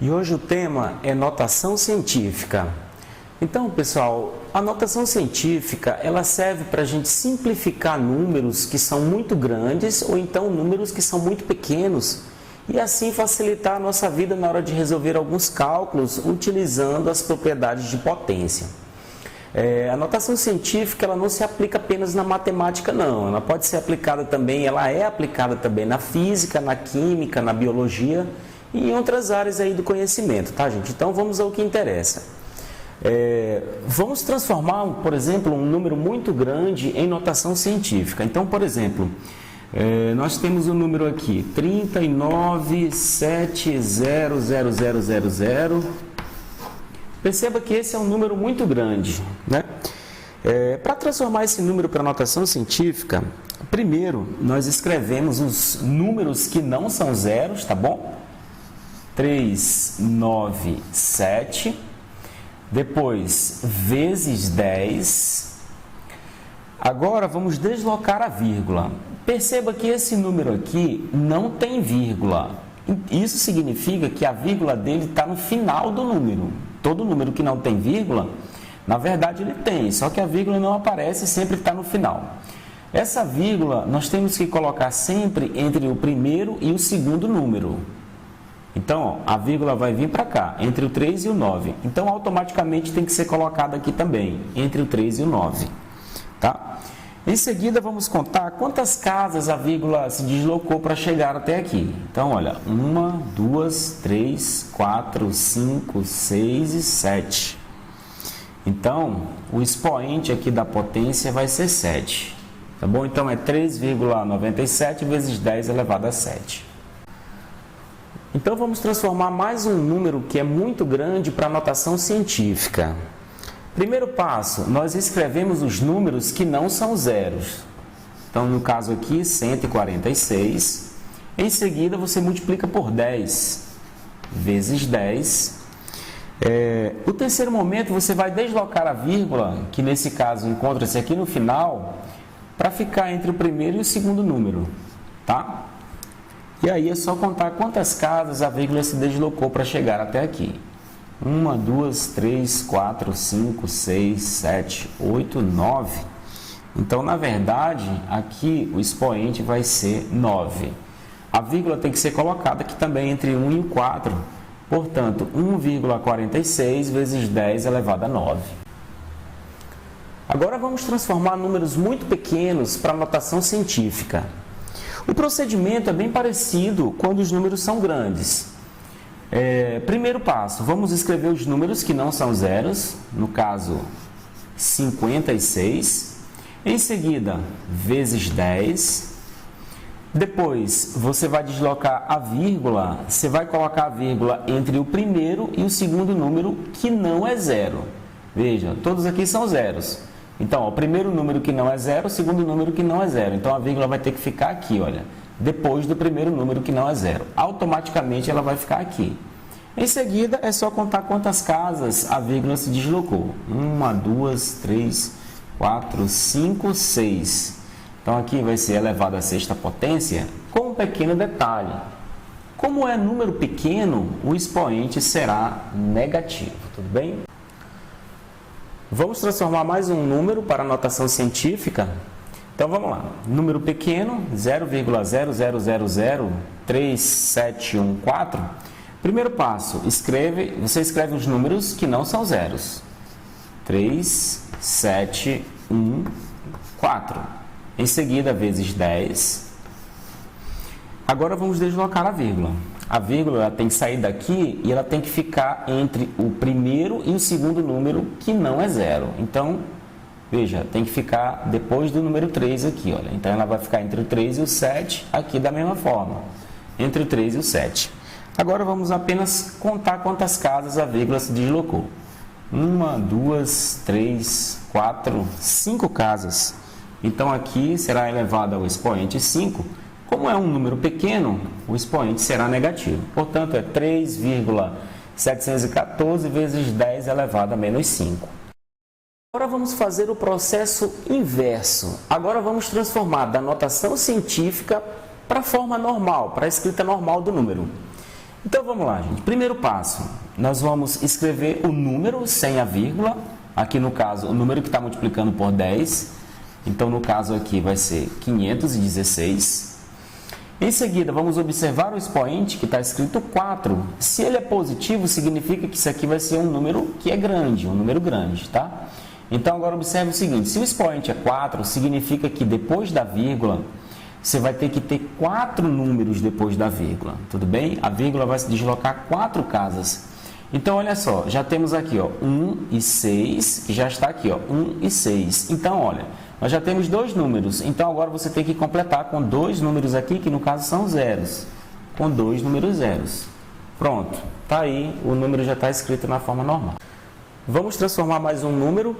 E hoje o tema é notação científica. Então, pessoal, a notação científica ela serve para a gente simplificar números que são muito grandes ou então números que são muito pequenos e assim facilitar a nossa vida na hora de resolver alguns cálculos utilizando as propriedades de potência. A notação científica ela não se aplica apenas na matemática, não. Ela pode ser aplicada também, ela é aplicada também na física, na química, na biologia e em outras áreas aí do conhecimento, tá, gente? Então vamos ao que interessa. Vamos transformar, por exemplo, um número muito grande em notação científica. Então, por exemplo, nós temos um número aqui, 39,70000. Perceba que esse é um número muito grande, né? Para transformar esse número para notação científica, primeiro nós escrevemos os números que não são zeros, tá bom? 397, depois vezes 10. Agora vamos deslocar a vírgula. Perceba que esse número aqui não tem vírgula. Isso significa que a vírgula dele está no final do número. Todo número que não tem vírgula, na verdade ele tem, só que a vírgula não aparece, sempre está no final. Essa vírgula nós temos que colocar sempre entre o primeiro e o segundo número. Então, ó, a vírgula vai vir para cá, entre o 3 e o 9. Então, automaticamente tem que ser colocada aqui também, entre o 3 e o 9. Tá? Em seguida, vamos contar quantas casas a vírgula se deslocou para chegar até aqui. Então, olha, 1, 2, 3, 4, 5, 6 e 7. Então, o expoente aqui da potência vai ser 7. Tá bom? Então, é 3,97 vezes 10 elevado a 7. Então, vamos transformar mais um número que é muito grande para a notação científica. Primeiro passo, nós escrevemos os números que não são zeros. Então, no caso aqui, 146. Em seguida, você multiplica por 10, vezes 10. O terceiro momento, você vai deslocar a vírgula, que nesse caso encontra-se aqui no final, para ficar entre o primeiro e o segundo número, tá? E aí é só contar quantas casas a vírgula se deslocou para chegar até aqui. 1, 2, 3, 4, 5, 6, 7, 8, 9. Então, na verdade, aqui o expoente vai ser 9. A vírgula tem que ser colocada aqui também entre 1 e o 4. Portanto, 1,46 vezes 10 elevado a 9. Agora vamos transformar números muito pequenos para notação científica. O procedimento é bem parecido quando os números são grandes. Primeiro passo, vamos escrever os números que não são zeros, no caso 56. Em seguida, vezes 10. Depois, você vai deslocar a vírgula, você vai colocar a vírgula entre o primeiro e o segundo número que não é zero. Veja, todos aqui são zeros. Então, ó, o primeiro número que não é zero, o segundo número que não é zero. Então, a vírgula vai ter que ficar aqui, olha, depois do primeiro número que não é zero. Automaticamente, ela vai ficar aqui. Em seguida, é só contar quantas casas a vírgula se deslocou. 1, 2, 3, 4, 5, 6. Então, aqui vai ser elevado à sexta potência com um pequeno detalhe. Como é número pequeno, o expoente será negativo, tudo bem? Vamos transformar mais um número para a notação científica. Então, vamos lá. Número pequeno, 0,00037114. Primeiro passo, você escreve os números que não são zeros. 3714. Em seguida, vezes 10. Agora, vamos deslocar a vírgula. A vírgula ela tem que sair daqui e ela tem que ficar entre o primeiro e o segundo número que não é zero. Então, veja, tem que ficar depois do número 3 aqui, olha. Então, ela vai ficar entre o 3 e o 7 aqui da mesma forma. Entre o 3 e o 7. Agora, vamos apenas contar quantas casas a vírgula se deslocou. 1, 2, 3, 4, 5 casas. Então, aqui será elevado ao expoente 5. Como é um número pequeno, o expoente será negativo. Portanto, é 3,714 vezes 10 elevado a menos 5. Agora vamos fazer o processo inverso. Agora vamos transformar da notação científica para a forma normal, para a escrita normal do número. Então vamos lá, gente. Primeiro passo, nós vamos escrever o número sem a vírgula. Aqui no caso, o número que está multiplicando por 10. Então no caso aqui vai ser 516. Em seguida, vamos observar o expoente que está escrito 4. Se ele é positivo, significa que isso aqui vai ser um número que é grande, um número grande, tá? Então agora observe o seguinte, se o expoente é 4, significa que depois da vírgula, você vai ter que ter 4 números depois da vírgula, tudo bem? A vírgula vai se deslocar 4 casas. Então, olha só, já temos aqui, ó, 1 e 6, que já está aqui, ó, 1 e 6. Então, olha, nós já temos 2 números. Então, agora você tem que completar com 2 números aqui, que no caso são zeros. Com 2 números zeros. Pronto, tá aí, o número já está escrito na forma normal. Vamos transformar mais um número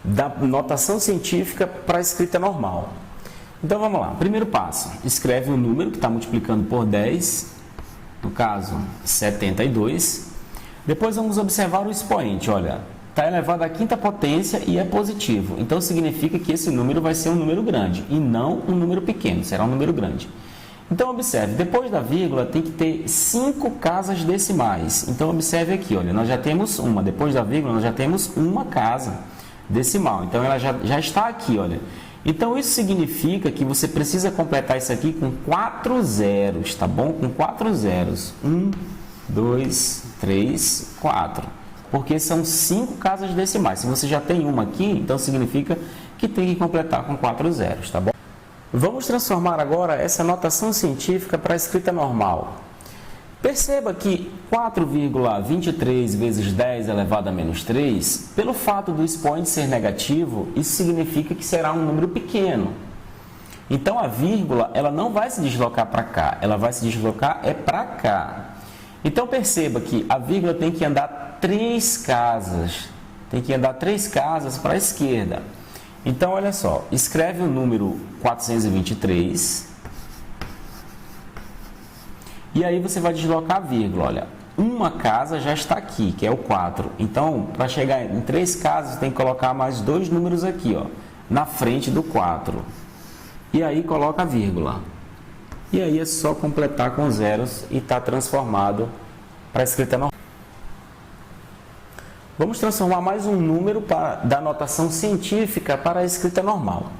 da notação científica para a escrita normal. Então, vamos lá. Primeiro passo, escreve um número que está multiplicando por 10, no caso, 72. Depois, vamos observar o expoente. Olha, está elevado à quinta potência e é positivo. Então, significa que esse número vai ser um número grande e não um número pequeno, será um número grande. Então, observe, depois da vírgula tem que ter 5 casas decimais. Então, observe aqui, olha, nós já temos uma. Depois da vírgula, nós já temos uma casa decimal. Então, ela já está aqui, olha. Então, isso significa que você precisa completar isso aqui com 4 zeros, tá bom? Com 4 zeros. 1, 2, 3, 4. Porque são 5 casas decimais. Se você já tem uma aqui, então significa que tem que completar com 4 zeros, tá bom? Vamos transformar agora essa notação científica para a escrita normal. Perceba que 4,23 vezes 10 elevado a menos 3, pelo fato do expoente ser negativo, isso significa que será um número pequeno. Então, a vírgula ela não vai se deslocar para cá, ela vai se deslocar para cá. Então, perceba que a vírgula tem que andar 3 casas, para a esquerda. Então, olha só, escreve o número 423... E aí você vai deslocar a vírgula, olha, uma casa já está aqui, que é o 4. Então, para chegar em 3 casas, tem que colocar mais 2 números aqui, ó, na frente do 4. E aí coloca a vírgula. E aí é só completar com zeros e está transformado para a escrita normal. Vamos transformar mais um número da notação científica para a escrita normal.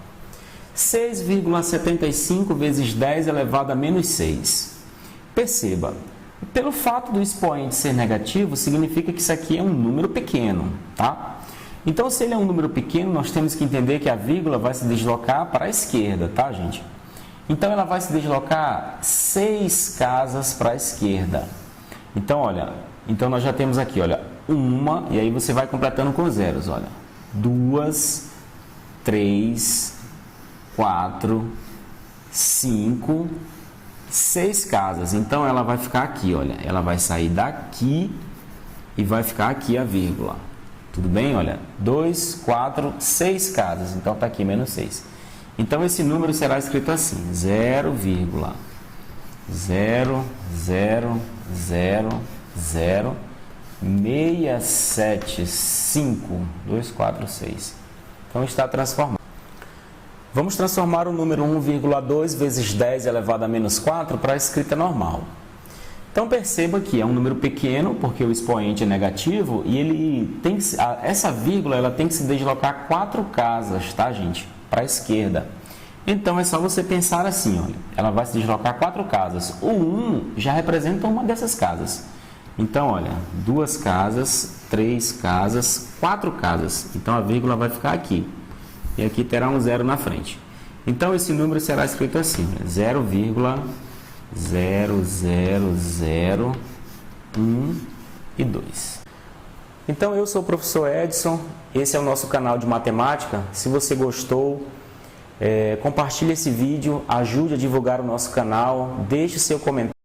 6,75 vezes 10 elevado a menos 6. Perceba, pelo fato do expoente ser negativo, significa que isso aqui é um número pequeno, tá? Então, se ele é um número pequeno, nós temos que entender que a vírgula vai se deslocar para a esquerda, tá, gente? Então, ela vai se deslocar 6 casas para a esquerda. Então, olha, então nós já temos aqui, olha, uma, e aí você vai completando com zeros, olha, 2, 3, 4, 5... 6 casas, então ela vai ficar aqui, olha, ela vai sair daqui e vai ficar aqui a vírgula, tudo bem? Olha, 2, 4, 6 casas, então está aqui menos 6. Então esse número será escrito assim, 0,0000675,246. Então está transformado. Vamos transformar o número 1,2 vezes 10 elevado a menos 4 para a escrita normal. Então, perceba que é um número pequeno, porque o expoente é negativo, e ele tem que, essa vírgula ela tem que se deslocar 4 casas, tá, gente? Para a esquerda. Então, é só você pensar assim, olha, ela vai se deslocar 4 casas. O 1 já representa uma dessas casas. Então, olha, 2 casas, 3 casas, 4 casas. Então, a vírgula vai ficar aqui. E aqui terá um zero na frente. Então, esse número será escrito assim, 0,00001 Então, eu sou o professor Edson, esse é o nosso canal de matemática. Se você gostou, compartilhe esse vídeo, ajude a divulgar o nosso canal, deixe seu comentário.